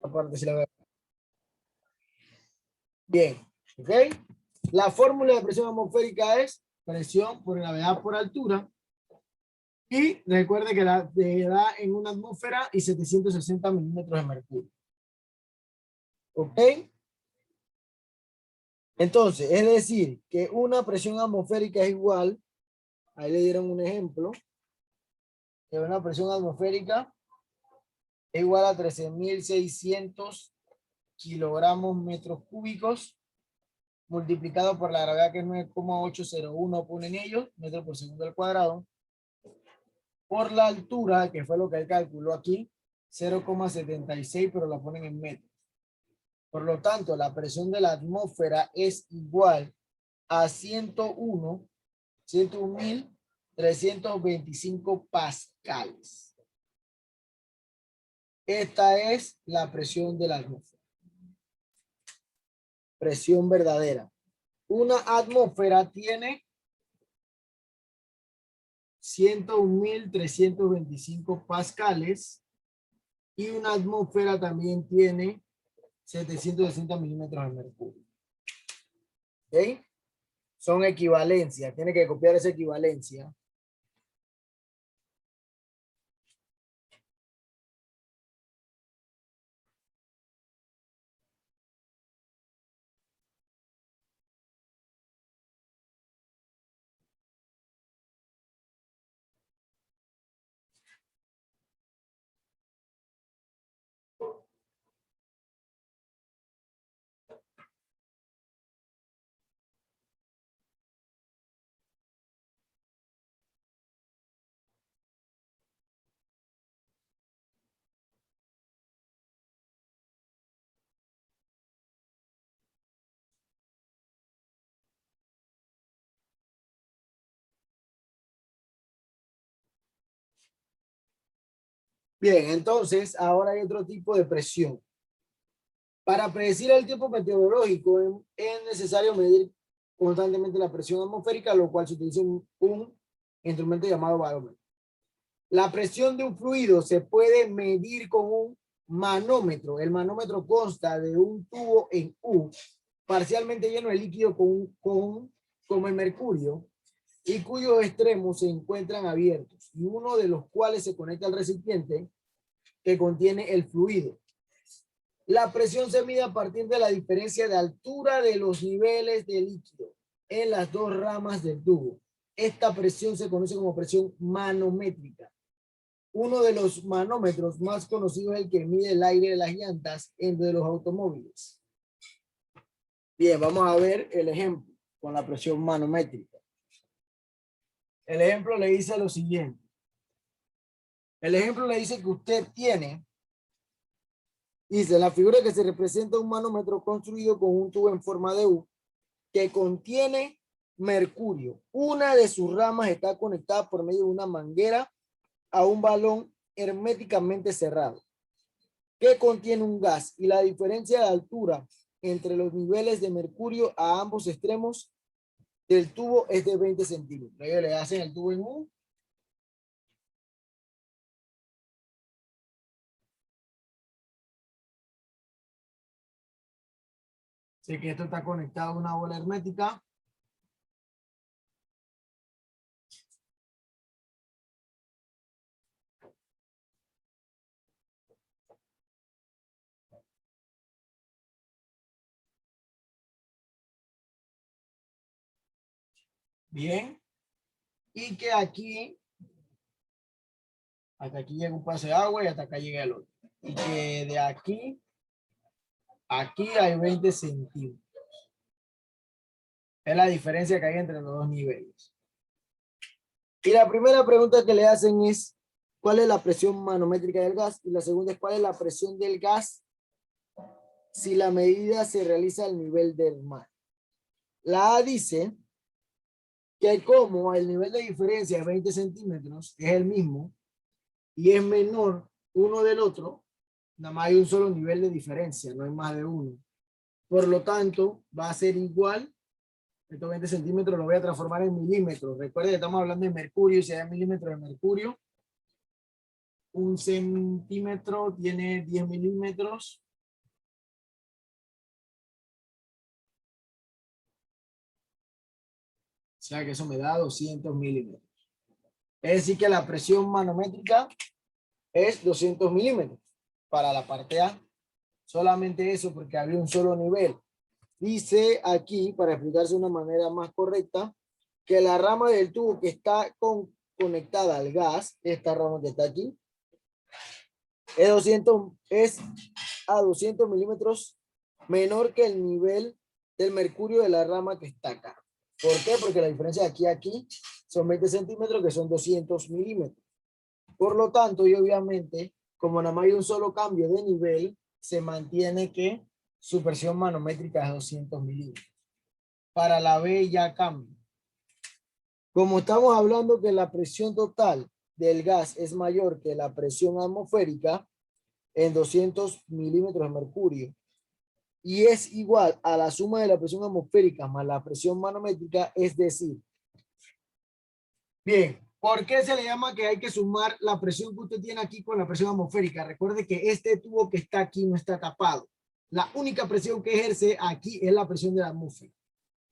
Aparte, si la veo. Bien, ¿ok? La fórmula de presión atmosférica es presión por gravedad por altura. Y recuerde que da en una atmósfera y 760 milímetros de mercurio. ¿Ok? Entonces, es decir, que una presión atmosférica es igual, ahí le dieron un ejemplo, que una presión atmosférica es igual a 13.600 kilogramos metros cúbicos multiplicado por la gravedad que es 9,801 ponen ellos, metros por segundo al cuadrado, por la altura, que fue lo que él calculó aquí, 0,76, pero la ponen en metros. Por lo tanto, la presión de la atmósfera es igual a 101.325 pascales. Esta es la presión de la atmósfera. Presión verdadera. Una atmósfera tiene 101.325 pascales y una atmósfera también tiene 760 milímetros de mercurio. ¿Ok? Son equivalencias. Tiene que copiar esa equivalencia. Bien, entonces ahora hay otro tipo de presión. Para predecir el tiempo meteorológico es necesario medir constantemente la presión atmosférica, lo cual se utiliza un instrumento llamado barómetro. La presión de un fluido se puede medir con un manómetro. El manómetro consta de un tubo en U, parcialmente lleno de líquido como el mercurio, y cuyos extremos se encuentran abiertos, y uno de los cuales se conecta al recipiente que contiene el fluido. La presión se mide a partir de la diferencia de altura de los niveles de líquido en las dos ramas del tubo. Esta presión se conoce como presión manométrica. Uno de los manómetros más conocidos es el que mide el aire de las llantas entre los automóviles. Bien, vamos a ver el ejemplo con la presión manométrica. El ejemplo le dice lo siguiente. El ejemplo le dice que usted tiene, dice, la figura que se representa un manómetro construido con un tubo en forma de U que contiene mercurio. Una de sus ramas está conectada por medio de una manguera a un balón herméticamente cerrado que contiene un gas, y la diferencia de altura entre los niveles de mercurio a ambos extremos del tubo es de 20 centímetros. Ellos le hacen el tubo en U. Sé que esto está conectado a una bola hermética. Bien. Y que aquí, hasta aquí llega un paso de agua y hasta acá llega el otro. Y que de aquí a aquí hay 20 centímetros. Es la diferencia que hay entre los dos niveles. Y la primera pregunta que le hacen es, ¿cuál es la presión manométrica del gas? Y la segunda es, ¿cuál es la presión del gas si la medida se realiza al nivel del mar? La A dice que como el nivel de diferencia es 20 centímetros, es el mismo, y es menor uno del otro, nada más hay un solo nivel de diferencia, no hay más de uno. Por lo tanto, va a ser igual. Estos 20 centímetros lo voy a transformar en milímetros. Recuerden que estamos hablando de mercurio, y si hay milímetros de mercurio, un centímetro tiene 10 milímetros, sea que eso me da 200 milímetros. Es decir que la presión manométrica es 200 milímetros para la parte A. Solamente eso porque había un solo nivel. Dice aquí, para explicarse de una manera más correcta, que la rama del tubo que está conectada al gas, esta rama que está aquí, es a 200 milímetros menor que el nivel del mercurio de la rama que está acá. ¿Por qué? Porque la diferencia de aquí a aquí son 20 centímetros, que son 200 milímetros. Por lo tanto, y obviamente, como nada más hay un solo cambio de nivel, se mantiene que su presión manométrica es 200 milímetros. Para la B ya cambia. Como estamos hablando que la presión total del gas es mayor que la presión atmosférica en 200 milímetros de mercurio y es igual a la suma de la presión atmosférica más la presión manométrica, es decir, bien, ¿por qué se le llama que hay que sumar la presión que usted tiene aquí con la presión atmosférica? Recuerde que este tubo que está aquí no está tapado. La única presión que ejerce aquí es la presión de la atmósfera.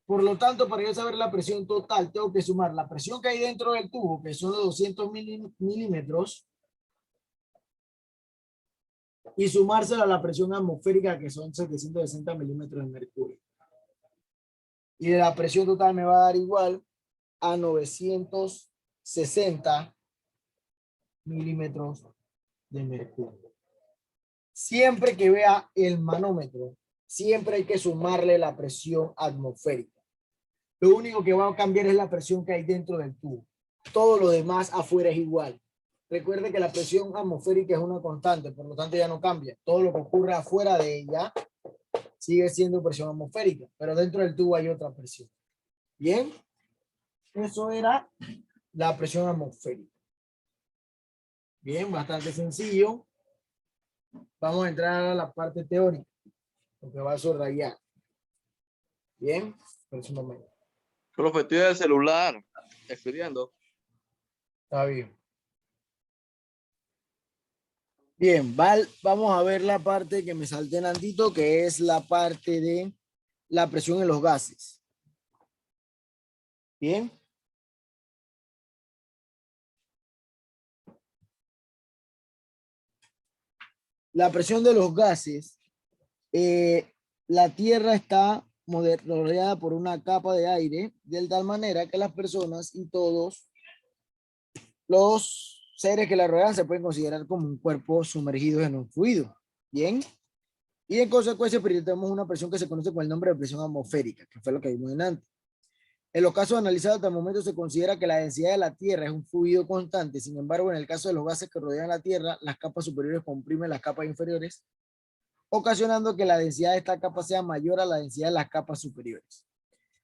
Por lo tanto, para yo saber la presión total, tengo que sumar la presión que hay dentro del tubo, que son los 200 milímetros, y sumársela a la presión atmosférica, que son 760 milímetros de mercurio. Y de la presión total me va a dar igual a 960 milímetros de mercurio. Siempre que vea el manómetro, siempre hay que sumarle la presión atmosférica. Lo único que va a cambiar es la presión que hay dentro del tubo. Todo lo demás afuera es igual. Recuerde que la presión atmosférica es una constante, por lo tanto ya no cambia. Todo lo que ocurre afuera de ella sigue siendo presión atmosférica, pero dentro del tubo hay otra presión. Bien, eso era la presión atmosférica. Bien, bastante sencillo. Vamos a entrar a la parte teórica, porque va a subrayar. Bien, por un momento. Profe, estoy del celular estudiando. Está bien. Bien, vamos a ver la parte que me salté en antito, que es la parte de la presión en los gases. Bien. La presión de los gases. La Tierra está rodeada por una capa de aire de tal manera que las personas y todos los seres que la rodean se pueden considerar como un cuerpo sumergido en un fluido. Bien. Y en consecuencia experimentamos una presión que se conoce con el nombre de presión atmosférica, que fue lo que vimos en antes. En los casos analizados hasta el momento se considera que la densidad de la Tierra es un fluido constante. Sin embargo, en el caso de los gases que rodean la Tierra, las capas superiores comprimen las capas inferiores, ocasionando que la densidad de esta capa sea mayor a la densidad de las capas superiores.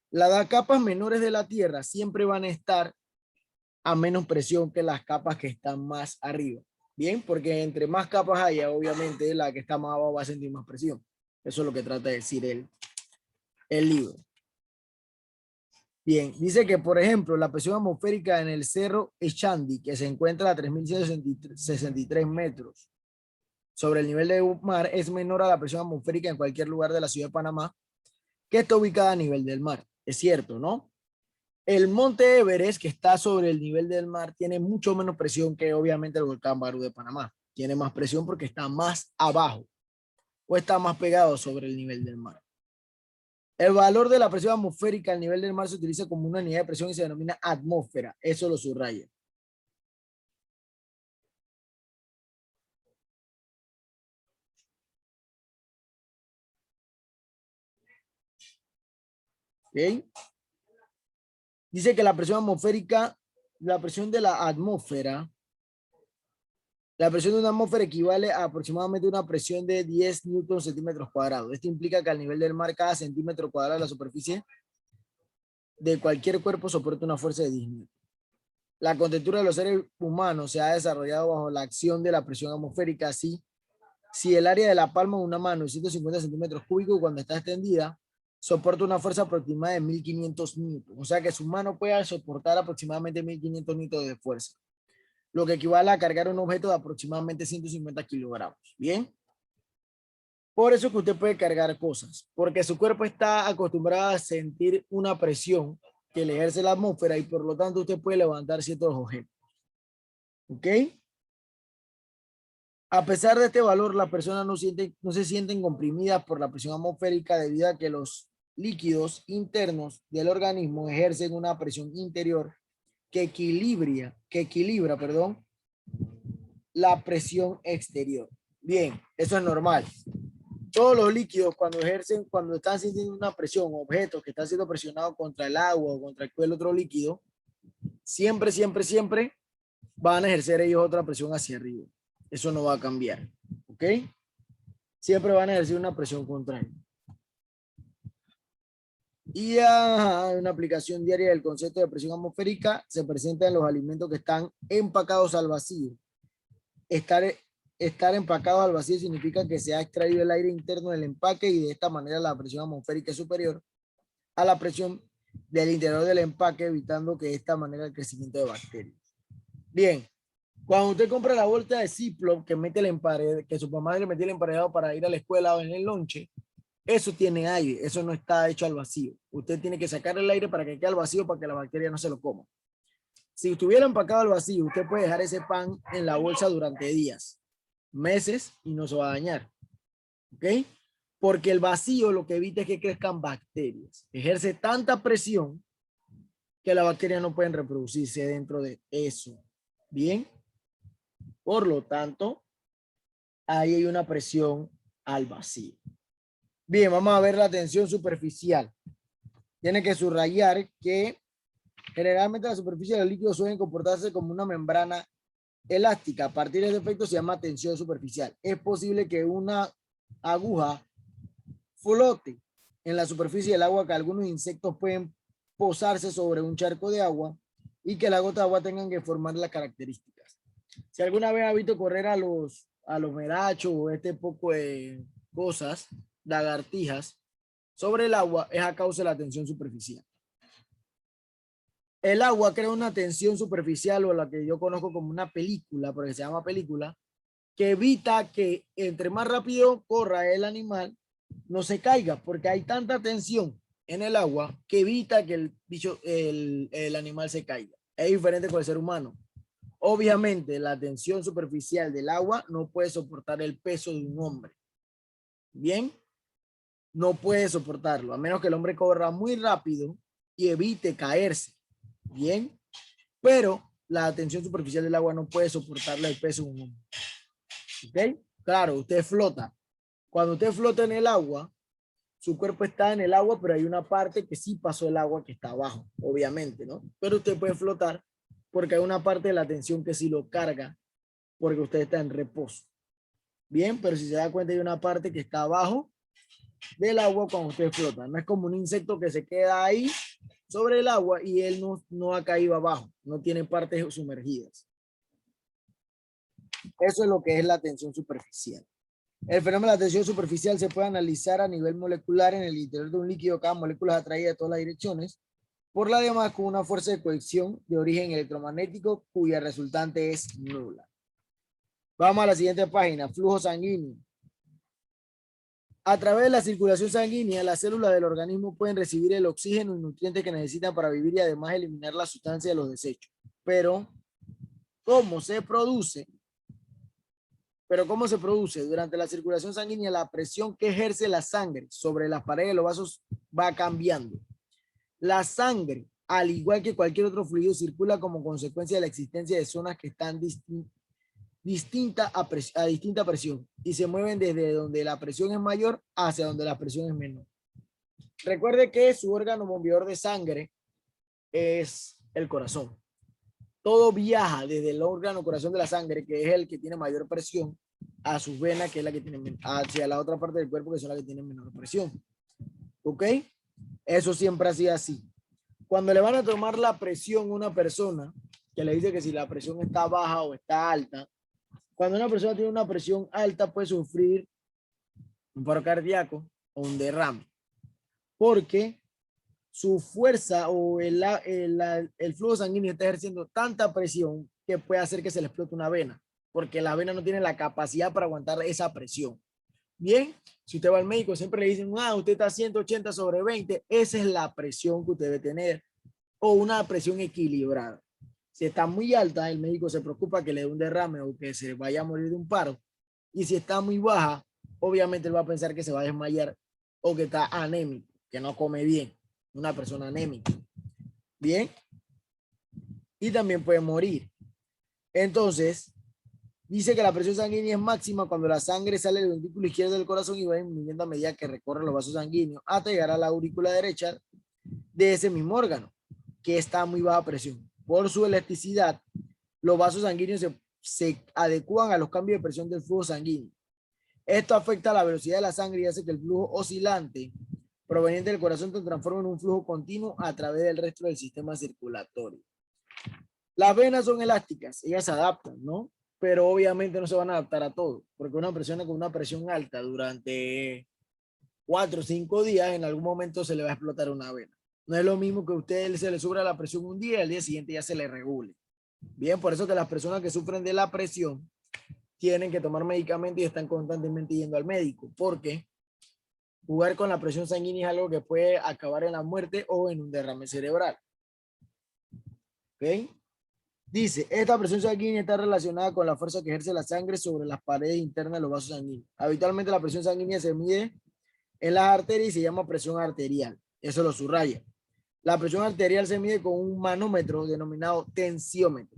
Las capas menores de la Tierra siempre van a estar a menos presión que las capas que están más arriba. Bien, porque entre más capas haya, obviamente la que está más abajo va a sentir más presión. Eso es lo que trata de decir el libro. Bien, dice que, por ejemplo, la presión atmosférica en el cerro Echandi, que se encuentra a 3.163 metros sobre el nivel del mar, es menor a la presión atmosférica en cualquier lugar de la ciudad de Panamá, que está ubicada a nivel del mar. Es cierto, ¿no? El monte Everest, que está sobre el nivel del mar, tiene mucho menos presión que obviamente el volcán Barú de Panamá. Tiene más presión porque está más abajo o está más pegado sobre el nivel del mar. El valor de la presión atmosférica al nivel del mar se utiliza como una unidad de presión y se denomina atmósfera. Eso lo subraya. ¿Ok? Dice que la presión atmosférica, la presión de la atmósfera, la presión de una atmósfera equivale a aproximadamente una presión de 10 newton centímetros cuadrados. Esto implica que al nivel del mar cada centímetro cuadrado de la superficie de cualquier cuerpo soporta una fuerza de 10 newton. La contextura de los seres humanos se ha desarrollado bajo la acción de la presión atmosférica. Así, si el área de la palma de una mano es 150 centímetros cúbicos, cuando está extendida, soporta una fuerza aproximada de 1500 newton. O sea que su mano puede soportar aproximadamente 1500 newton de fuerza, lo que equivale a cargar un objeto de aproximadamente 150 kilogramos. Bien. Por eso que usted puede cargar cosas, porque su cuerpo está acostumbrado a sentir una presión que le ejerce la atmósfera y por lo tanto usted puede levantar ciertos objetos. ¿Ok? A pesar de este valor, las personas no se sienten comprimidas por la presión atmosférica debido a que los líquidos internos del organismo ejercen una presión interior que equilibra, perdón, la presión exterior. Bien, eso es normal. Todos los líquidos cuando están sintiendo una presión, objetos que están siendo presionados contra el agua o contra el otro líquido, siempre van a ejercer ellos otra presión hacia arriba. Eso no va a cambiar. ¿Ok? Siempre van a ejercer una presión contraria. Y una aplicación diaria del concepto de presión atmosférica se presenta en los alimentos que están empacados al vacío. Estar empacado al vacío significa que se ha extraído el aire interno del empaque y de esta manera la presión atmosférica es superior a la presión del interior del empaque, evitando que de esta manera el crecimiento de bacterias. Bien, cuando usted compra la bolsa de Ziploc que su mamá le metió el emparedado para ir a la escuela o en el lonche, eso tiene aire, eso no está hecho al vacío. Usted tiene que sacar el aire para que quede al vacío para que la bacteria no se lo coma. Si estuviera empacado al vacío, usted puede dejar ese pan en la bolsa durante días, meses y no se va a dañar. ¿Ok? Porque el vacío lo que evita es que crezcan bacterias. Ejerce tanta presión que las bacterias no pueden reproducirse dentro de eso. Bien. Por lo tanto, ahí hay una presión al vacío. Bien, vamos a ver la tensión superficial. Tiene que subrayar que generalmente la superficie del líquido suele comportarse como una membrana elástica. A partir de este efecto se llama tensión superficial. Es posible que una aguja flote en la superficie del agua, que algunos insectos pueden posarse sobre un charco de agua y que las gotas de agua tengan que formar las características. Si alguna vez ha visto correr a los merachos o este poco de cosas, lagartijas, sobre el agua, es a causa de la tensión superficial. El agua crea una tensión superficial, o la que yo conozco como una película, porque se llama película, que evita que entre más rápido corra el animal, no se caiga, porque hay tanta tensión en el agua que evita que el animal se caiga. Es diferente con el ser humano. Obviamente, la tensión superficial del agua no puede soportar el peso de un hombre. Bien, no puede soportarlo, a menos que el hombre corra muy rápido y evite caerse. Bien, pero la tensión superficial del agua no puede soportarle el peso de un hombre. ¿Ok? Claro, usted flota. Cuando usted flota en el agua, su cuerpo está en el agua, pero hay una parte que sí pasó el agua que está abajo, obviamente, ¿no? Pero usted puede flotar porque hay una parte de la tensión que sí lo carga porque usted está en reposo. Bien, pero si se da cuenta hay una parte que está abajo del agua cuando usted flota. No es como un insecto que se queda ahí sobre el agua y él no ha caído abajo, no tiene partes sumergidas. Eso es lo que es la tensión superficial. El fenómeno de la tensión superficial se puede analizar a nivel molecular en el interior de un líquido. Cada molécula es atraída de todas las direcciones por la demás con una fuerza de cohesión de origen electromagnético cuya resultante es nula. Vamos a la siguiente página, flujo sanguíneo. A través de la circulación sanguínea, las células del organismo pueden recibir el oxígeno y nutrientes que necesitan para vivir y además eliminar la sustancia de los desechos. Pero, ¿cómo se produce? Durante la circulación sanguínea, la presión que ejerce la sangre sobre las paredes de los vasos va cambiando. La sangre, al igual que cualquier otro fluido, circula como consecuencia de la existencia de zonas que están a distinta presión y se mueven desde donde la presión es mayor hacia donde la presión es menor. Recuerde que su órgano bombador de sangre es el corazón. Todo viaja desde el órgano corazón de la sangre, que es el que tiene mayor presión, a sus venas, que es la que tiene, hacia la otra parte del cuerpo, que son las que tienen menor presión. ¿Ok? Eso siempre ha sido así. Cuando le van a tomar la presión a una persona, que le dice que si la presión está baja o está alta, cuando una persona tiene una presión alta puede sufrir un paro cardíaco o un derrame, porque su fuerza o el flujo sanguíneo está ejerciendo tanta presión que puede hacer que se le explote una vena, porque la vena no tiene la capacidad para aguantar esa presión. Bien, si usted va al médico siempre le dicen, usted está 180/20, esa es la presión que usted debe tener o una presión equilibrada. Si está muy alta, el médico se preocupa que le dé un derrame o que se vaya a morir de un paro. Y si está muy baja, obviamente él va a pensar que se va a desmayar o que está anémico, que no come bien. Una persona anémica. Bien. Y también puede morir. Entonces, dice que la presión sanguínea es máxima cuando la sangre sale del ventrículo izquierdo del corazón y va disminuyendo a medida que recorre los vasos sanguíneos hasta llegar a la aurícula derecha de ese mismo órgano, que está a muy baja presión. Por su elasticidad, los vasos sanguíneos se adecúan a los cambios de presión del flujo sanguíneo. Esto afecta la velocidad de la sangre y hace que el flujo oscilante proveniente del corazón se transforme en un flujo continuo a través del resto del sistema circulatorio. Las venas son elásticas, ellas se adaptan, ¿no? Pero obviamente no se van a adaptar a todo, porque una persona con una presión alta durante 4 o 5 días, en algún momento se le va a explotar una vena. No es lo mismo que a usted se le suba la presión un día y al día siguiente ya se le regule. Bien, por eso que las personas que sufren de la presión tienen que tomar medicamentos y están constantemente yendo al médico, porque jugar con la presión sanguínea es algo que puede acabar en la muerte o en un derrame cerebral. ¿Ok? Dice, esta presión sanguínea está relacionada con la fuerza que ejerce la sangre sobre las paredes internas de los vasos sanguíneos. Habitualmente la presión sanguínea se mide en las arterias y se llama presión arterial. Eso lo subraya. La presión arterial se mide con un manómetro denominado tensiómetro,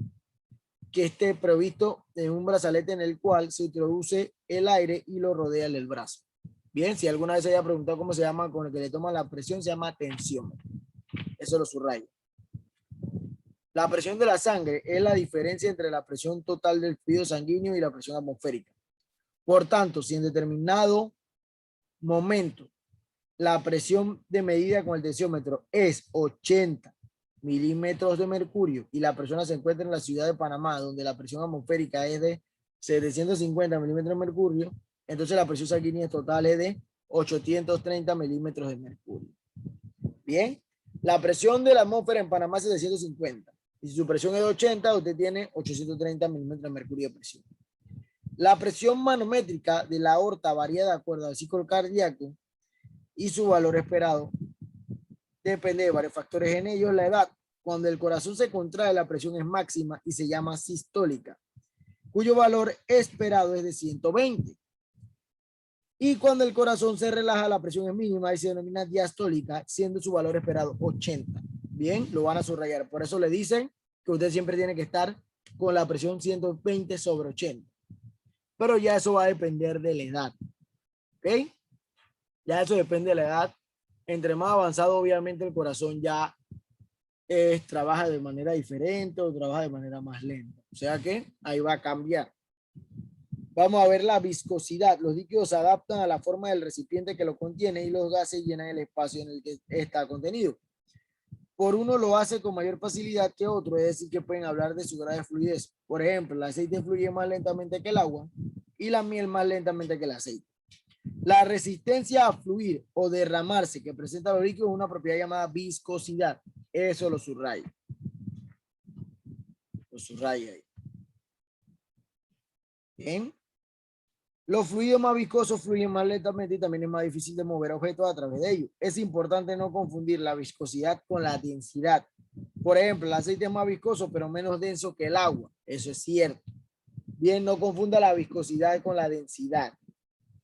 que esté provisto en un brazalete en el cual se introduce el aire y lo rodea el brazo. Bien, si alguna vez se haya preguntado cómo se llama con el que le toman la presión, se llama tensiómetro. Eso lo subraya. La presión de la sangre es la diferencia entre la presión total del fluido sanguíneo y la presión atmosférica. Por tanto, si en determinado momento la presión de medida con el tensiómetro es 80 milímetros de mercurio y la persona se encuentra en la ciudad de Panamá, donde la presión atmosférica es de 750 milímetros de mercurio, entonces la presión sanguínea total es de 830 milímetros de mercurio. Bien, la presión de la atmósfera en Panamá es 750. Y si su presión es de 80, usted tiene 830 milímetros de mercurio de presión. La presión manométrica de la aorta varía de acuerdo al ciclo cardíaco y su valor esperado depende de varios factores, en ellos la edad. Cuando el corazón se contrae, la presión es máxima y se llama sistólica, cuyo valor esperado es de 120. Y cuando el corazón se relaja, la presión es mínima y se denomina diastólica, siendo su valor esperado 80. Bien, lo van a subrayar. Por eso le dicen que usted siempre tiene que estar con la presión 120 sobre 80. Pero ya eso va a depender de la edad. ¿Ok? Ya eso depende de la edad. Entre más avanzado, obviamente, el corazón ya trabaja de manera diferente o trabaja de manera más lenta. O sea que ahí va a cambiar. Vamos a ver la viscosidad. Los líquidos se adaptan a la forma del recipiente que lo contiene y los gases llenan el espacio en el que está contenido. Por uno lo hace con mayor facilidad que otro, es decir, que pueden hablar de su grado de fluidez. Por ejemplo, el aceite fluye más lentamente que el agua y la miel más lentamente que el aceite. La resistencia a fluir o derramarse que presenta los líquidos es una propiedad llamada viscosidad. Eso lo subraya. Lo subraya ahí. Bien. Los fluidos más viscosos fluyen más lentamente y también es más difícil de mover objetos a través de ellos. Es importante no confundir la viscosidad con la densidad. Por ejemplo, el aceite es más viscoso pero menos denso que el agua. Eso es cierto. Bien, no confunda la viscosidad con la densidad.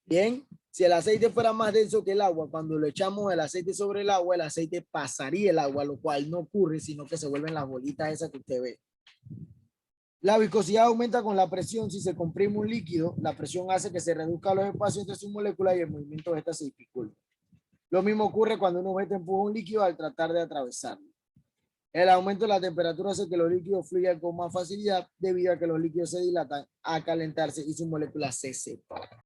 Bien, si el aceite fuera más denso que el agua, cuando lo echamos el aceite sobre el aceite pasaría el agua, lo cual no ocurre, sino que se vuelven las bolitas esas que usted ve. La viscosidad aumenta con la presión. Si se comprime un líquido, la presión hace que se reduzcan los espacios entre sus moléculas y el movimiento de estas se dificulta. Lo mismo ocurre cuando un objeto empuja un líquido al tratar de atravesarlo. El aumento de la temperatura hace que los líquidos fluyan con más facilidad debido a que los líquidos se dilatan a calentarse y sus moléculas se separan.